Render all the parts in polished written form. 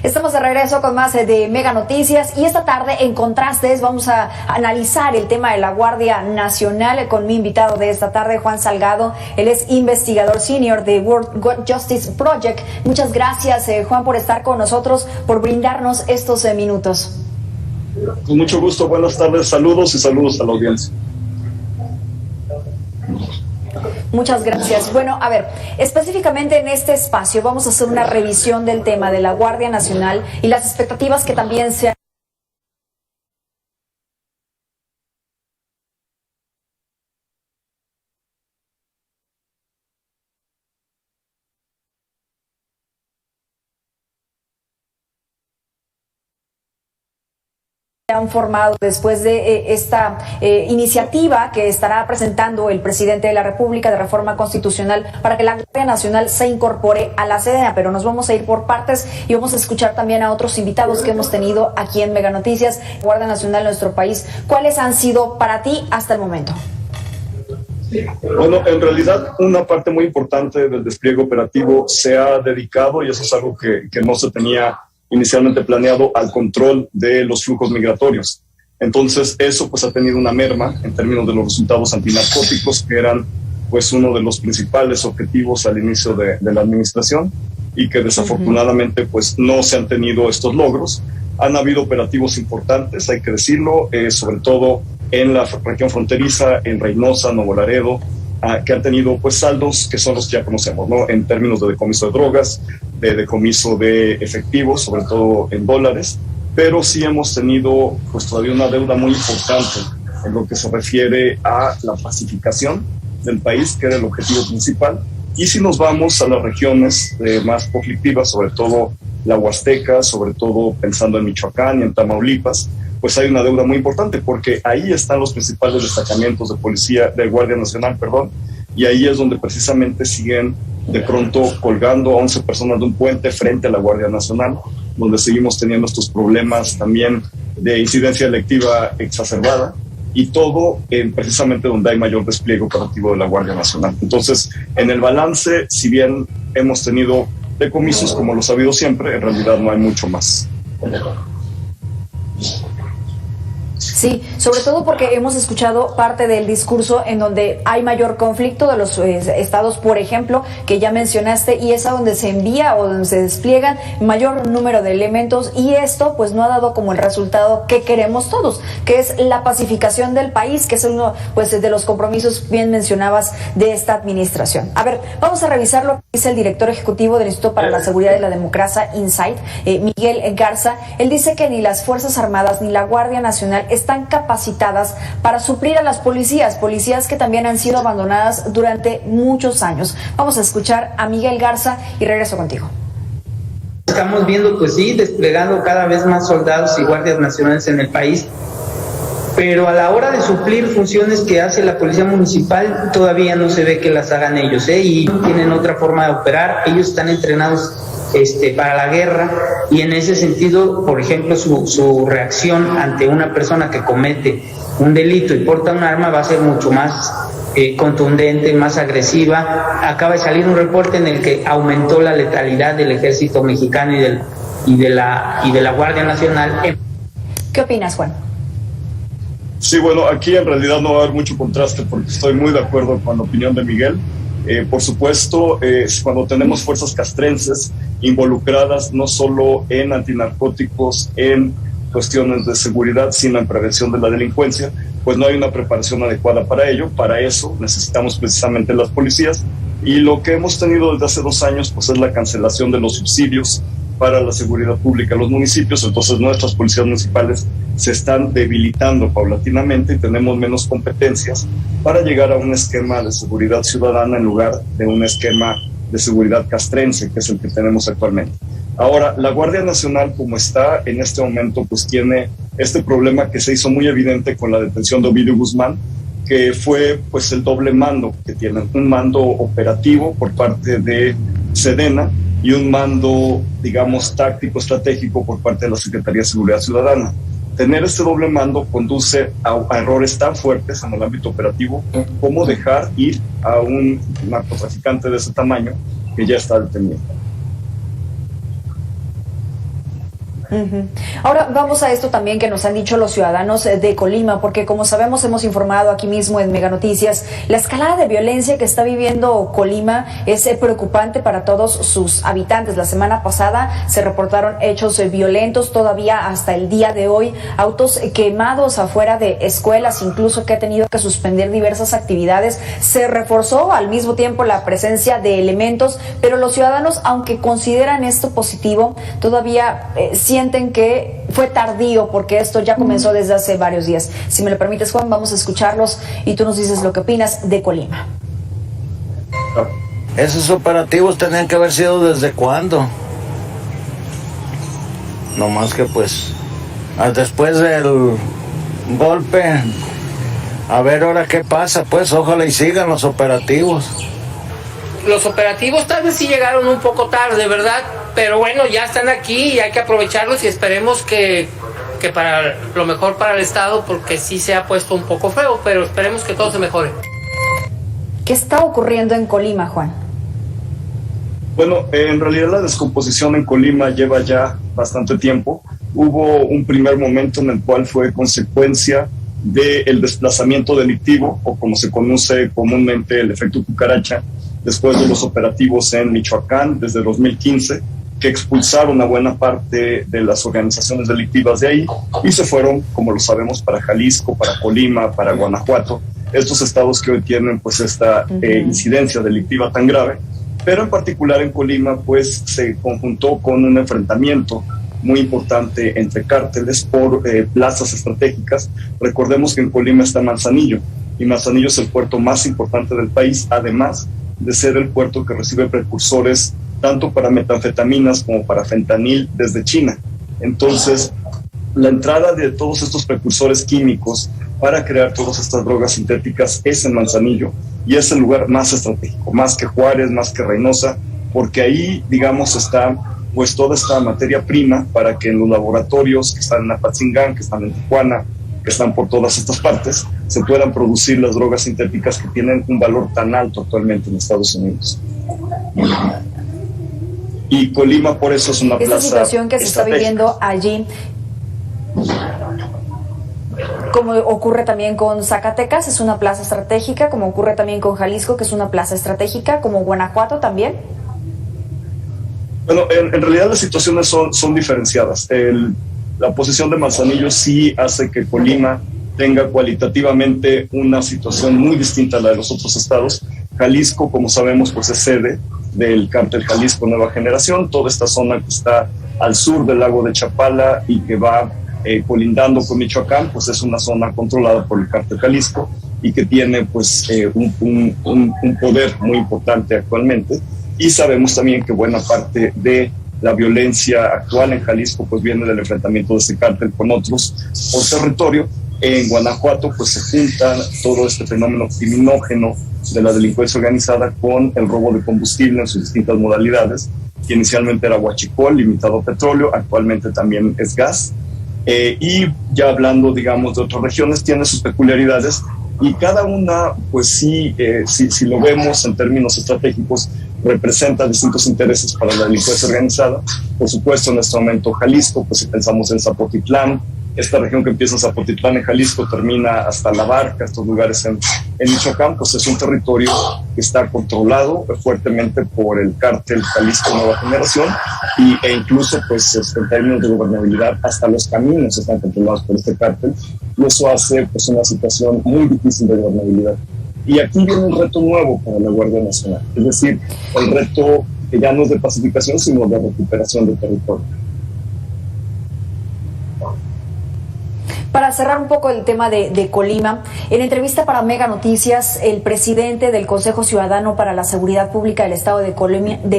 Estamos de regreso con más de Mega Noticias y esta tarde en Contrastes vamos a analizar el tema de la Guardia Nacional con mi invitado de esta tarde, Juan Salgado. Él es investigador senior de World Justice Project. Muchas gracias, Juan, por estar con nosotros, por brindarnos estos minutos. Con mucho gusto, buenas tardes, saludos y saludos a la audiencia. Muchas gracias. Bueno, a ver, específicamente en este espacio vamos a hacer una revisión del tema de la Guardia Nacional y las expectativas que también se han formado después de esta iniciativa que estará presentando el presidente de la República de reforma constitucional para que la Guardia Nacional se incorpore a la Sedena, pero nos vamos a ir por partes y vamos a escuchar también a otros invitados que hemos tenido aquí en Mega Noticias. Guardia Nacional en nuestro país, ¿cuáles han sido para ti hasta el momento? Bueno, en realidad una parte muy importante del despliegue operativo se ha dedicado, y eso es algo que no se tenía inicialmente planeado, al control de los flujos migratorios. Entonces eso pues ha tenido una merma en términos de los resultados antinarcóticos, que eran pues uno de los principales objetivos al inicio de la administración, y que desafortunadamente pues no se han tenido estos logros. Han habido operativos importantes, hay que decirlo, sobre todo en la región fronteriza, en Reynosa, Nuevo Laredo, que han tenido pues saldos que son los que ya conocemos, ¿no? En términos de decomiso de drogas, de decomiso de efectivos, sobre todo en dólares, pero sí hemos tenido pues todavía una deuda muy importante en lo que se refiere a la pacificación del país, que era el objetivo principal. Y si nos vamos a las regiones más conflictivas, sobre todo la Huasteca, sobre todo pensando en Michoacán y en Tamaulipas, pues hay una deuda muy importante, porque ahí están los principales destacamentos de policía, de Guardia Nacional, y ahí es donde precisamente siguen de pronto colgando a 11 personas de un puente frente a la Guardia Nacional, donde seguimos teniendo estos problemas también de incidencia delictiva exacerbada, y todo precisamente donde hay mayor despliegue operativo de la Guardia Nacional. Entonces, en el balance, si bien hemos tenido decomisos como los ha habido siempre, en realidad no hay mucho más. Sí, sobre todo porque hemos escuchado parte del discurso en donde hay mayor conflicto de los estados, por ejemplo, que ya mencionaste, y es a donde se envía o donde se despliegan mayor número de elementos, y esto pues no ha dado como el resultado que queremos todos, que es la pacificación del país, que es uno pues de los compromisos, bien mencionabas, de esta administración. A ver, vamos a revisar lo que dice el director ejecutivo del Instituto para la Seguridad y la Democracia, INSIGHT, Miguel Garza. Él dice que ni las Fuerzas Armadas ni la Guardia Nacional están capacitadas para suplir a las policías que también han sido abandonadas durante muchos años. Vamos a escuchar a Miguel Garza y regreso contigo. Estamos viendo, pues sí, desplegando cada vez más soldados y guardias nacionales en el país, pero a la hora de suplir funciones que hace la policía municipal todavía no se ve que las hagan ellos, y tienen otra forma de operar. Ellos están entrenados para la guerra, y en ese sentido, por ejemplo, su reacción ante una persona que comete un delito y porta un arma va a ser mucho más contundente, más agresiva. Acaba de salir un reporte en el que aumentó la letalidad del ejército mexicano y de la Guardia Nacional. ¿Qué opinas, Juan? Sí, bueno, aquí en realidad no va a haber mucho contraste, porque estoy muy de acuerdo con la opinión de Miguel. Por supuesto, cuando tenemos fuerzas castrenses involucradas no solo en antinarcóticos, en cuestiones de seguridad, sino en prevención de la delincuencia, pues no hay una preparación adecuada para ello. Para eso necesitamos precisamente las policías, y lo que hemos tenido desde hace 2 años pues es la cancelación de los subsidios para la seguridad pública en los municipios. Entonces nuestras policías municipales se están debilitando paulatinamente y tenemos menos competencias para llegar a un esquema de seguridad ciudadana en lugar de un esquema de seguridad castrense, que es el que tenemos actualmente. Ahora, la Guardia Nacional, como está en este momento, pues tiene este problema que se hizo muy evidente con la detención de Ovidio Guzmán, que fue pues el doble mando que tienen: un mando operativo por parte de Sedena y un mando, digamos, táctico, estratégico por parte de la Secretaría de Seguridad Ciudadana. Tener este doble mando conduce a errores tan fuertes en el ámbito operativo como dejar ir a un narcotraficante de ese tamaño que ya está detenido. Uh-huh. Ahora vamos a esto también que nos han dicho los ciudadanos de Colima, porque como sabemos, hemos informado aquí mismo en Mega Noticias, la escalada de violencia que está viviendo Colima es preocupante para todos sus habitantes. La semana pasada se reportaron hechos violentos, todavía hasta el día de hoy, autos quemados afuera de escuelas, incluso que ha tenido que suspender diversas actividades. Se reforzó al mismo tiempo la presencia de elementos, pero los ciudadanos, aunque consideran esto positivo, todavía sienten que fue tardío porque esto ya comenzó desde hace varios días. Si me lo permites, Juan, vamos a escucharlos y tú nos dices lo que opinas de Colima. Esos operativos tenían que haber sido desde cuándo. No más que pues después del golpe, a ver ahora qué pasa, pues ojalá y sigan los operativos. Los operativos tal vez sí llegaron un poco tarde, ¿verdad? Pero bueno, ya están aquí y hay que aprovecharlos y esperemos que para lo mejor para el Estado, porque sí se ha puesto un poco feo, pero esperemos que todo se mejore. ¿Qué está ocurriendo en Colima, Juan? Bueno, en realidad la descomposición en Colima lleva ya bastante tiempo. Hubo un primer momento en el cual fue consecuencia del desplazamiento delictivo, o como se conoce comúnmente el efecto cucaracha, después de los operativos en Michoacán desde 2015, que expulsaron a buena parte de las organizaciones delictivas de ahí y se fueron, como lo sabemos, para Jalisco, para Colima, para Guanajuato, estos estados que hoy tienen pues esta incidencia delictiva tan grave, pero en particular en Colima pues se conjuntó con un enfrentamiento muy importante entre cárteles por plazas estratégicas. Recordemos que en Colima está Manzanillo, y Manzanillo es el puerto más importante del país, además de ser el puerto que recibe precursores tanto para metanfetaminas como para fentanil desde China. Entonces, la entrada de todos estos precursores químicos para crear todas estas drogas sintéticas es en Manzanillo, y es el lugar más estratégico, más que Juárez, más que Reynosa, porque ahí, digamos, está pues toda esta materia prima para que en los laboratorios que están en Apatzingán, que están en Tijuana, que están por todas estas partes, se puedan producir las drogas sintéticas que tienen un valor tan alto actualmente en Estados Unidos. Y Colima por eso es una plaza. Esta situación que se está viviendo allí, como ocurre también con Zacatecas, es una plaza estratégica, como ocurre también con Jalisco, que es una plaza estratégica, como Guanajuato también. Bueno, en realidad las situaciones son diferenciadas. La posición de Manzanillo sí hace que Colima tenga cualitativamente una situación muy distinta a la de los otros estados. Jalisco, como sabemos, pues es sede del cártel Jalisco Nueva Generación, toda esta zona que está al sur del lago de Chapala y que va colindando con Michoacán, pues es una zona controlada por el cártel Jalisco y que tiene pues un poder muy importante actualmente. Y sabemos también que buena parte de la violencia actual en Jalisco pues viene del enfrentamiento de ese cártel con otros por territorio. En Guanajuato pues se junta todo este fenómeno criminógeno de la delincuencia organizada con el robo de combustible en sus distintas modalidades, que inicialmente era huachicol, limitado a petróleo, actualmente también es gas. Y ya hablando, digamos, de otras regiones, tiene sus peculiaridades y cada una, pues sí, si lo vemos en términos estratégicos, representa distintos intereses para la delincuencia organizada. Por supuesto, en este momento Jalisco, pues si pensamos en Zapotitlán, esta región que empieza en Zapotitlán en Jalisco termina hasta La Barca, estos lugares en Michoacán, pues es un territorio que está controlado fuertemente por el cártel Jalisco Nueva Generación e incluso pues en términos de gobernabilidad hasta los caminos están controlados por este cártel, y eso hace pues una situación muy difícil de gobernabilidad. Y aquí viene un reto nuevo para la Guardia Nacional, es decir, el reto que ya no es de pacificación sino de recuperación del territorio. Para cerrar un poco el tema de Colima, en entrevista para Mega Noticias, el presidente del Consejo Ciudadano para la Seguridad Pública del Estado de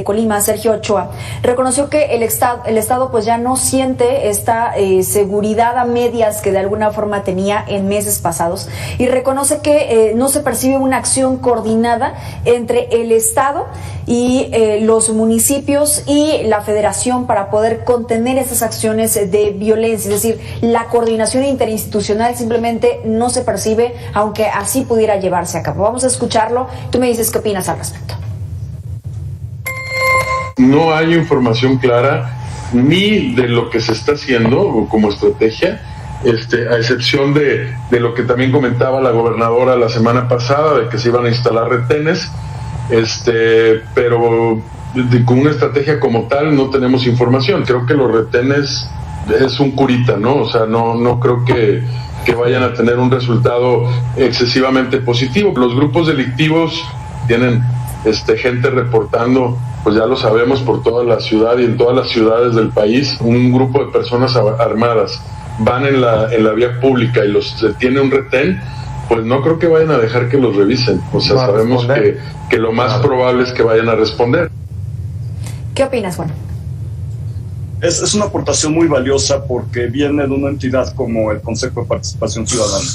Colima, Sergio Ochoa, reconoció que el Estado pues ya no siente esta seguridad a medias que de alguna forma tenía en meses pasados, y reconoce que no se percibe una acción coordinada entre el Estado y los municipios y la Federación para poder contener esas acciones de violencia, es decir, la coordinación interinstitucional simplemente no se percibe, aunque así pudiera llevarse a cabo. Vamos a escucharlo, tú me dices qué opinas al respecto. No hay información clara ni de lo que se está haciendo como estrategia, a excepción de lo que también comentaba la gobernadora la semana pasada, de que se iban a instalar retenes, pero con una estrategia como tal no tenemos información. Creo que los retenes es un curita, ¿no? O sea, no creo que vayan a tener un resultado excesivamente positivo. Los grupos delictivos tienen gente reportando, pues ya lo sabemos, por toda la ciudad y en todas las ciudades del país. Un grupo de personas armadas van en la vía pública y los detiene un retén, pues no creo que vayan a dejar que los revisen. O sea, sabemos que lo más probable es que vayan a responder. ¿Qué opinas, Juan? Es una aportación muy valiosa porque viene de una entidad como el Consejo de Participación Ciudadana.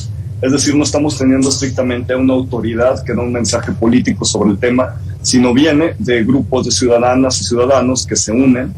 Es decir, no estamos teniendo estrictamente una autoridad que da un mensaje político sobre el tema, sino viene de grupos de ciudadanas y ciudadanos que se unen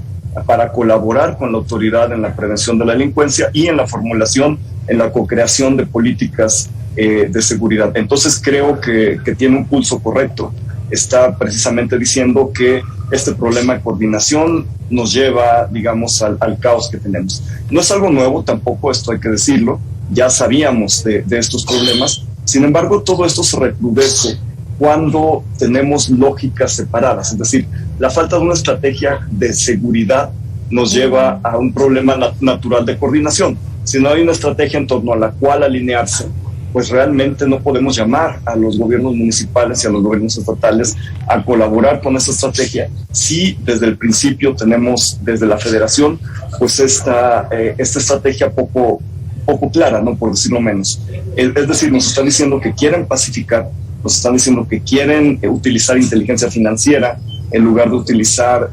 para colaborar con la autoridad en la prevención de la delincuencia y en la formulación, en la co-creación de políticas de seguridad. Entonces creo que tiene un pulso correcto. Está precisamente diciendo que este problema de coordinación nos lleva, digamos, al caos que tenemos. No es algo nuevo tampoco, esto hay que decirlo, ya sabíamos de estos problemas. Sin embargo, todo esto se recrudece cuando tenemos lógicas separadas, es decir, la falta de una estrategia de seguridad nos lleva a un problema natural de coordinación. Si no hay una estrategia en torno a la cual alinearse, pues realmente no podemos llamar a los gobiernos municipales y a los gobiernos estatales a colaborar con esa estrategia si desde el principio tenemos desde la federación pues esta estrategia poco clara, ¿no? Por decirlo menos. Es decir, nos están diciendo que quieren pacificar, nos están diciendo que quieren utilizar inteligencia financiera en lugar de utilizar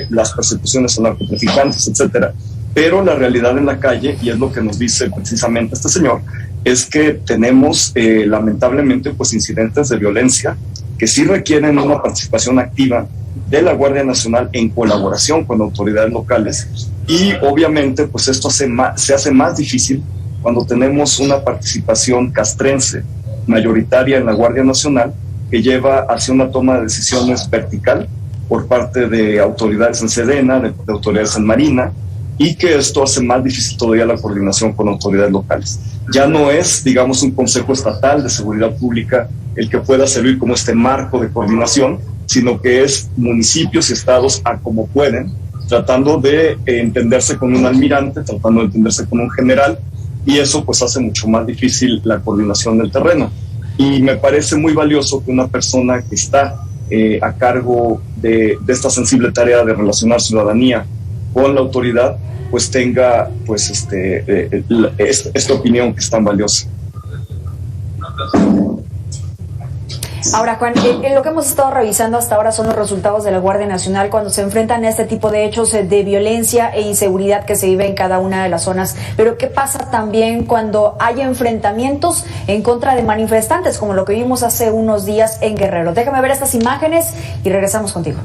las persecuciones a narcotraficantes, etcétera. Pero la realidad en la calle, y es lo que nos dice precisamente este señor, es que tenemos lamentablemente pues incidentes de violencia que sí requieren una participación activa de la Guardia Nacional en colaboración con autoridades locales, y obviamente pues esto se hace más difícil cuando tenemos una participación castrense mayoritaria en la Guardia Nacional que lleva hacia una toma de decisiones vertical por parte de autoridades en Sedena, de autoridades en Marina, y que esto hace más difícil todavía la coordinación con autoridades locales. Ya no es, digamos, un Consejo Estatal de Seguridad Pública el que pueda servir como este marco de coordinación, sino que es municipios y estados a como pueden, tratando de entenderse con un almirante, tratando de entenderse con un general, y eso pues hace mucho más difícil la coordinación del terreno. Y me parece muy valioso que una persona que está a cargo de esta sensible tarea de relacionar ciudadanía con la autoridad, pues tenga pues esta opinión que es tan valiosa. Ahora, Juan, lo que hemos estado revisando hasta ahora son los resultados de la Guardia Nacional cuando se enfrentan a este tipo de hechos de violencia e inseguridad que se vive en cada una de las zonas. Pero ¿qué pasa también cuando hay enfrentamientos en contra de manifestantes, como lo que vimos hace unos días en Guerrero? Déjame ver estas imágenes y regresamos contigo.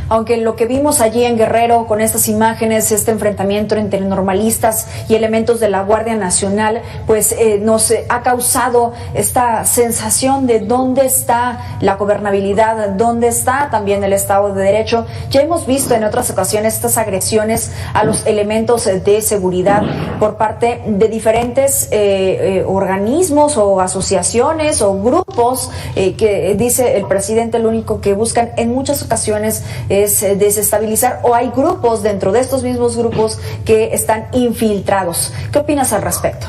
Aunque lo que vimos allí en Guerrero con estas imágenes, este enfrentamiento entre normalistas y elementos de la Guardia Nacional, pues nos ha causado esta sensación de dónde está la gobernabilidad, dónde está también el Estado de Derecho. Ya hemos visto en otras ocasiones estas agresiones a los elementos de seguridad por parte de diferentes organismos o asociaciones o grupos grupos que dice el presidente lo único que buscan en muchas ocasiones es desestabilizar, o hay grupos dentro de estos mismos grupos que están infiltrados. ¿Qué opinas al respecto?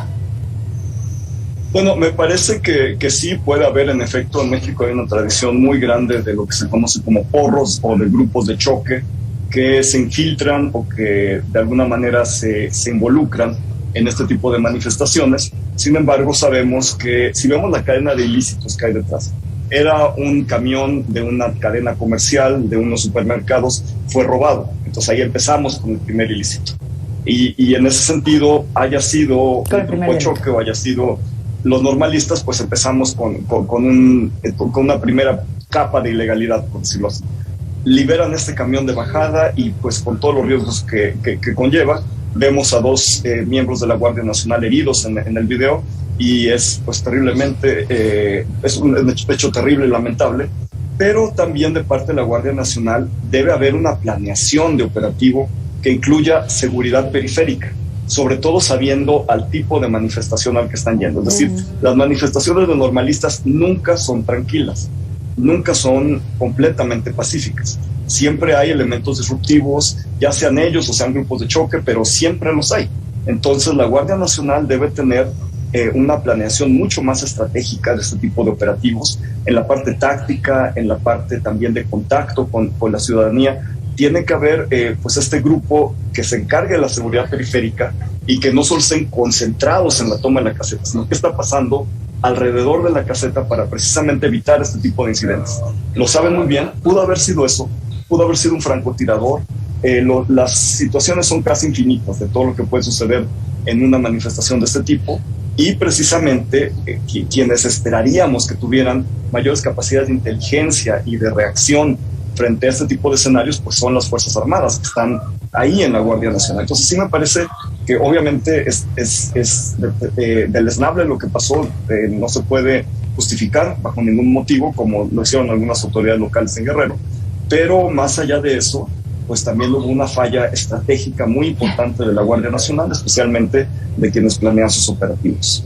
Bueno, me parece que sí puede haber, en efecto, en México hay una tradición muy grande de lo que se conoce como porros o de grupos de choque que se infiltran o que de alguna manera se involucran en este tipo de manifestaciones. Sin embargo, sabemos que si vemos la cadena de ilícitos que hay detrás, era un camión de una cadena comercial, de unos supermercados, fue robado. Entonces ahí empezamos con el primer ilícito. Y en ese sentido, haya sido un grupo de choque o haya sido los normalistas, pues empezamos con una primera capa de ilegalidad, por decirlo así. Liberan este camión de bajada y pues con todos los riesgos que conlleva. Vemos a 2 miembros de la Guardia Nacional heridos en el video y es pues terriblemente, es un hecho terrible y lamentable, pero también de parte de la Guardia Nacional debe haber una planeación de operativo que incluya seguridad periférica, sobre todo sabiendo al tipo de manifestación al que están yendo. Es decir, las manifestaciones de normalistas nunca son tranquilas, nunca son completamente pacíficas. Siempre hay elementos disruptivos, ya sean ellos o sean grupos de choque, pero siempre los hay. Entonces la Guardia Nacional debe tener una planeación mucho más estratégica de este tipo de operativos, en la parte táctica, en la parte también de contacto con la ciudadanía. Tiene que haber pues este grupo que se encargue de la seguridad periférica y que no solo estén concentrados en la toma de la caseta, sino que está pasando alrededor de la caseta para precisamente evitar este tipo de incidentes. Lo saben muy bien, pudo haber sido eso, pudo haber sido un francotirador. Las situaciones son casi infinitas de todo lo que puede suceder en una manifestación de este tipo y precisamente quienes esperaríamos que tuvieran mayores capacidades de inteligencia y de reacción frente a este tipo de escenarios, pues son las Fuerzas Armadas que están ahí en la Guardia Nacional. Entonces sí me parece que obviamente es deleznable lo que pasó, no se puede justificar bajo ningún motivo, como lo hicieron algunas autoridades locales en Guerrero, pero más allá de eso, pues también hubo una falla estratégica muy importante de la Guardia Nacional, especialmente de quienes planean sus operativos.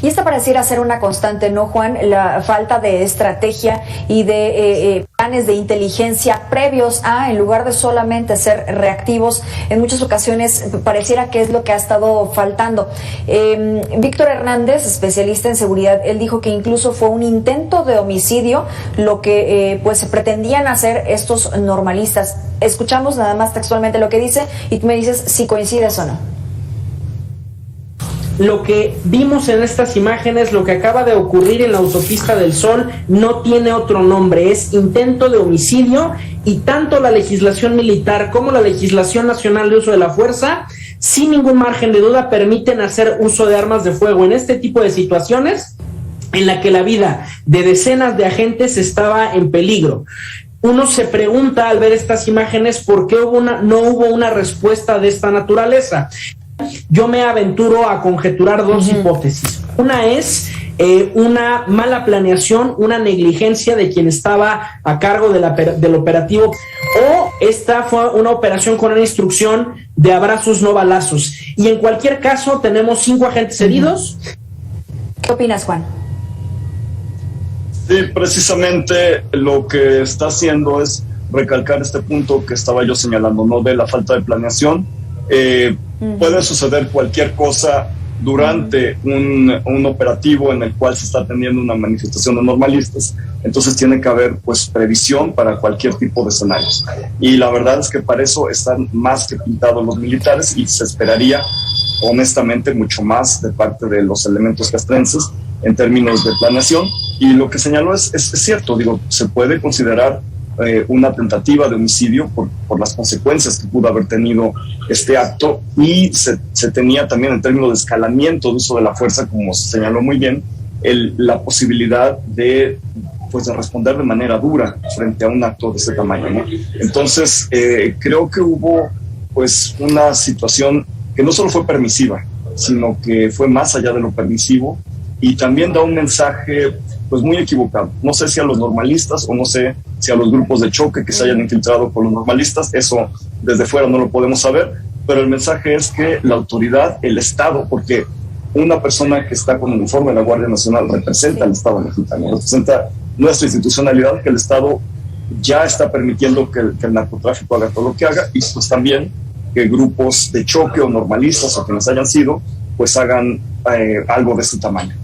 Y esta pareciera ser una constante, ¿no, Juan? La falta de estrategia y de planes de inteligencia previos en lugar de solamente ser reactivos, en muchas ocasiones pareciera que es lo que ha estado faltando. Víctor Hernández, especialista en seguridad, él dijo que incluso fue un intento de homicidio lo que pues pretendían hacer estos normalistas. Escuchamos nada más textualmente lo que dice y tú me dices si coincides o no. Lo que vimos en estas imágenes, lo que acaba de ocurrir en la autopista del Sol, no tiene otro nombre, es intento de homicidio, y tanto la legislación militar como la legislación nacional de uso de la fuerza, sin ningún margen de duda, permiten hacer uso de armas de fuego en este tipo de situaciones en la que la vida de decenas de agentes estaba en peligro. Uno se pregunta al ver estas imágenes por qué no hubo una respuesta de esta naturaleza. Yo me aventuro a conjeturar 2 hipótesis. Una es una mala planeación, una negligencia de quien estaba a cargo del operativo, o esta fue una operación con una instrucción de abrazos no balazos. Y en cualquier caso tenemos 5 agentes heridos. ¿Qué opinas, Juan? Sí, precisamente lo que está haciendo es recalcar este punto que estaba yo señalando, ¿no? De la falta de planeación. Puede suceder cualquier cosa durante un operativo en el cual se está teniendo una manifestación de normalistas, entonces tiene que haber pues previsión para cualquier tipo de escenarios, y la verdad es que para eso están más que pintados los militares y se esperaría honestamente mucho más de parte de los elementos castrenses en términos de planeación. Y lo que señaló es cierto, digo, se puede considerar una tentativa de homicidio por las consecuencias que pudo haber tenido este acto, y se tenía también en términos de escalamiento de uso de la fuerza, como se señaló muy bien, la posibilidad de responder de manera dura frente a un acto de ese tamaño, ¿no? Entonces creo que hubo pues una situación que no solo fue permisiva, sino que fue más allá de lo permisivo, y también da un mensaje pues muy equivocado. No sé si a los normalistas o no sé si a los grupos de choque que se hayan infiltrado por los normalistas, eso desde fuera no lo podemos saber, pero el mensaje es que la autoridad, el Estado, porque una persona que está con uniforme de la Guardia Nacional representa al Estado mexicano, representa nuestra institucionalidad, que el Estado ya está permitiendo que el narcotráfico haga todo lo que haga, y pues también que grupos de choque o normalistas o quienes hayan sido, pues hagan algo de este tamaño.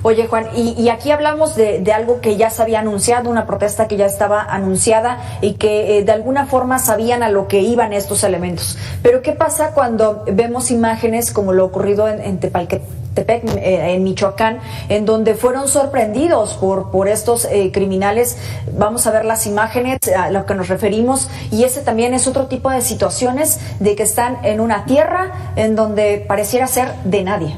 Oye, Juan, y aquí hablamos de algo que ya se había anunciado, una protesta que ya estaba anunciada y que de alguna forma sabían a lo que iban estos elementos. Pero ¿qué pasa cuando vemos imágenes como lo ocurrido en Tepalcatepec, en Michoacán, en donde fueron sorprendidos por estos criminales? Vamos a ver las imágenes a lo que nos referimos, y ese también es otro tipo de situaciones de que están en una tierra en donde pareciera ser de nadie.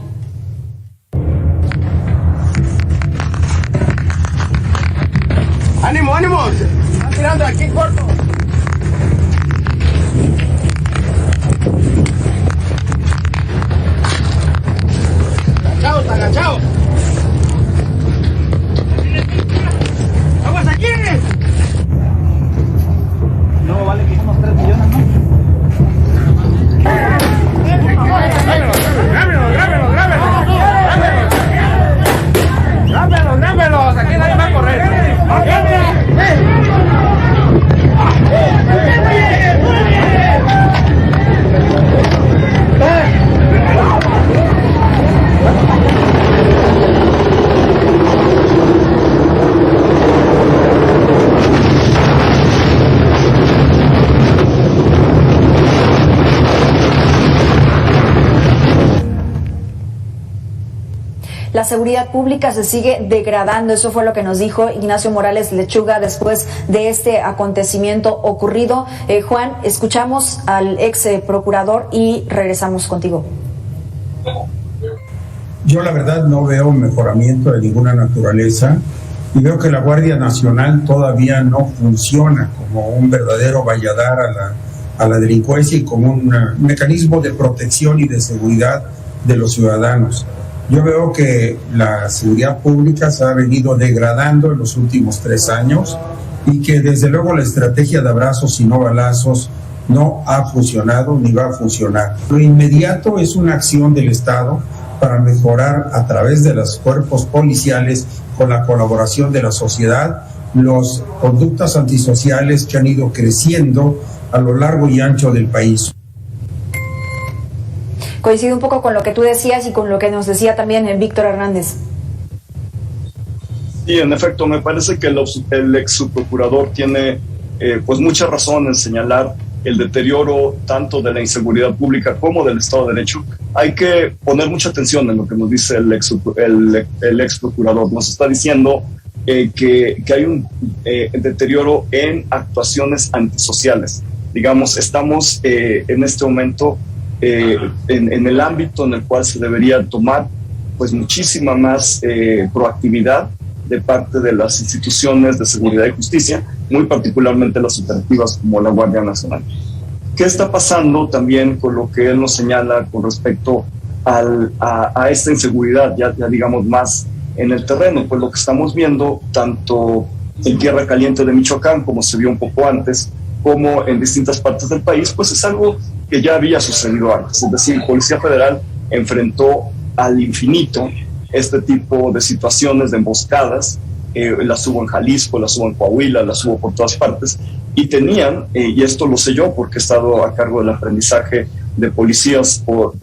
¡Ánimo, ánimo! ¡Están tirando aquí corto! ¡Agachaos, agachaos! ¡Vamos aquí! No, vale que unos 3 millones, ¿no? ¡Grábelos! Aquí nadie va a correr. La seguridad pública se sigue degradando, eso fue lo que nos dijo Ignacio Morales Lechuga después de este acontecimiento ocurrido. Juan, escuchamos al ex procurador y regresamos contigo. Yo la verdad no veo mejoramiento de ninguna naturaleza y veo que la Guardia Nacional todavía no funciona como un verdadero valladar a la delincuencia y como un mecanismo de protección y de seguridad de los ciudadanos. Yo veo que la seguridad pública se ha venido degradando en los últimos 3 años y que desde luego la estrategia de abrazos y no balazos no ha funcionado ni va a funcionar. Lo inmediato es una acción del Estado para mejorar a través de los cuerpos policiales, con la colaboración de la sociedad, las conductas antisociales que han ido creciendo a lo largo y ancho del país. Coincido un poco con lo que tú decías y con lo que nos decía también Víctor Hernández. Sí, en efecto, me parece que el ex subprocurador tiene pues mucha razón en señalar el deterioro tanto de la inseguridad pública como del Estado de Derecho. Hay que poner mucha atención en lo que nos dice el ex procurador. Nos está diciendo que hay un deterioro en actuaciones antisociales. Digamos, estamos en este momento en el ámbito en el cual se debería tomar pues muchísima más proactividad de parte de las instituciones de seguridad y justicia, muy particularmente las operativas como la Guardia Nacional. ¿Qué está pasando también con lo que él nos señala con respecto a esta inseguridad, ya digamos más en el terreno? Pues lo que estamos viendo tanto en Tierra Caliente de Michoacán, como se vio un poco antes, como en distintas partes del país, pues es algo que ya había sucedido antes. Es decir, Policía Federal enfrentó al infinito este tipo de situaciones de emboscadas, las hubo en Jalisco, las hubo en Coahuila, las hubo por todas partes, y tenían, y esto lo sé yo porque he estado a cargo del aprendizaje de policías por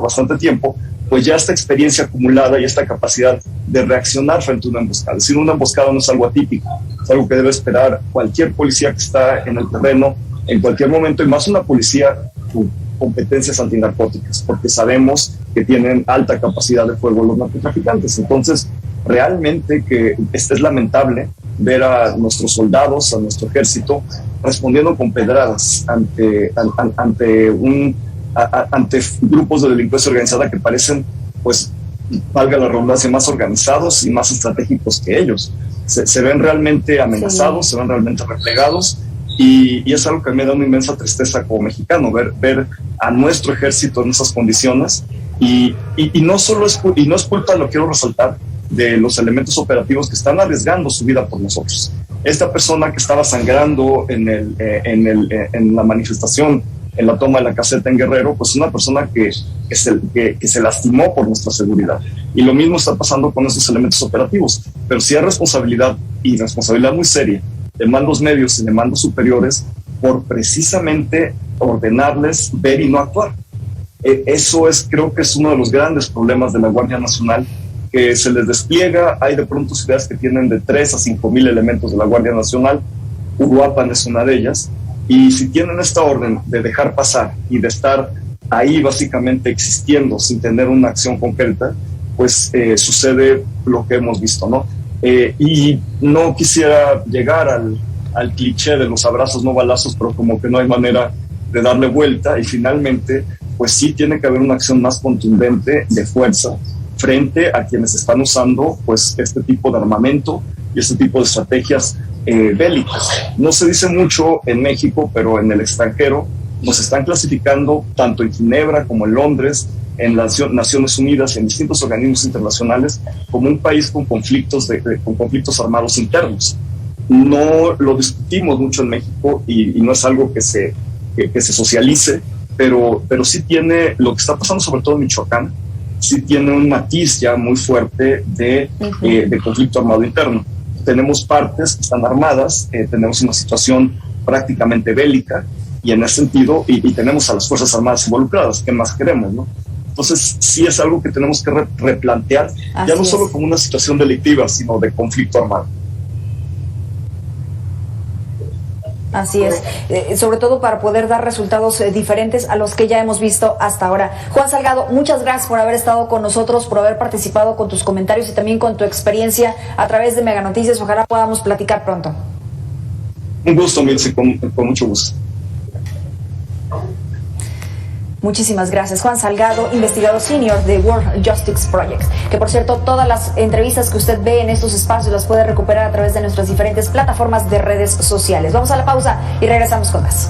bastante tiempo, pues ya esta experiencia acumulada y esta capacidad de reaccionar frente a una emboscada. Es decir, una emboscada no es algo atípico, es algo que debe esperar cualquier policía que está en el terreno en cualquier momento, y más una policía con competencias antinarcóticas, porque sabemos que tienen alta capacidad de fuego los narcotraficantes. Entonces, realmente que es lamentable ver a nuestros soldados, a nuestro ejército, respondiendo con pedradas ante grupos de delincuencia organizada que parecen, pues, valga la redundancia, más organizados y más estratégicos que ellos. Se ven realmente amenazados, sí. Se ven realmente replegados, y es algo que me da una inmensa tristeza como mexicano, ver a nuestro ejército en esas condiciones, y no solo es culpa, lo quiero resaltar, de los elementos operativos que están arriesgando su vida por nosotros. Esta persona que estaba sangrando en la manifestación en la toma de la caseta en Guerrero, pues una persona que se lastimó por nuestra seguridad. Y lo mismo está pasando con esos elementos operativos. Pero sí hay responsabilidad, y responsabilidad muy seria, de mandos medios y de mandos superiores por precisamente ordenarles ver y no actuar. Eso creo que es uno de los grandes problemas de la Guardia Nacional, que se les despliega. Hay de pronto ciudades que tienen de 3 a 5,000 elementos de la Guardia Nacional. Uruapan es una de ellas. Y si tienen esta orden de dejar pasar y de estar ahí básicamente existiendo sin tener una acción concreta, pues sucede lo que hemos visto, ¿no? Y no quisiera llegar al cliché de los abrazos no balazos, pero como que no hay manera de darle vuelta, y finalmente pues sí tiene que haber una acción más contundente de fuerza frente a quienes están usando pues este tipo de armamento y este tipo de estrategias bélicas. No se dice mucho en México, pero en el extranjero nos están clasificando tanto en Ginebra como en Londres, en las Naciones Unidas, en distintos organismos internacionales, como un país con conflictos armados internos. No lo discutimos mucho en México y no es algo que se socialice, pero sí tiene, lo que está pasando sobre todo en Michoacán, sí tiene un matiz ya muy fuerte de conflicto armado interno. Tenemos partes que están armadas, tenemos una situación prácticamente bélica, y en ese sentido, y tenemos a las Fuerzas Armadas involucradas. ¿Qué más queremos, no? Entonces sí es algo que tenemos que replantear, ya no solo como una situación delictiva, sino de conflicto armado. Así es, sobre todo para poder dar resultados diferentes a los que ya hemos visto hasta ahora. Juan Salgado, muchas gracias por haber estado con nosotros, por haber participado con tus comentarios y también con tu experiencia a través de Mega Noticias. Ojalá podamos platicar pronto. Un gusto, Milce, con mucho gusto. Muchísimas gracias. Juan Salgado, investigador senior de World Justice Project. Que por cierto, todas las entrevistas que usted ve en estos espacios las puede recuperar a través de nuestras diferentes plataformas de redes sociales. Vamos a la pausa y regresamos con más.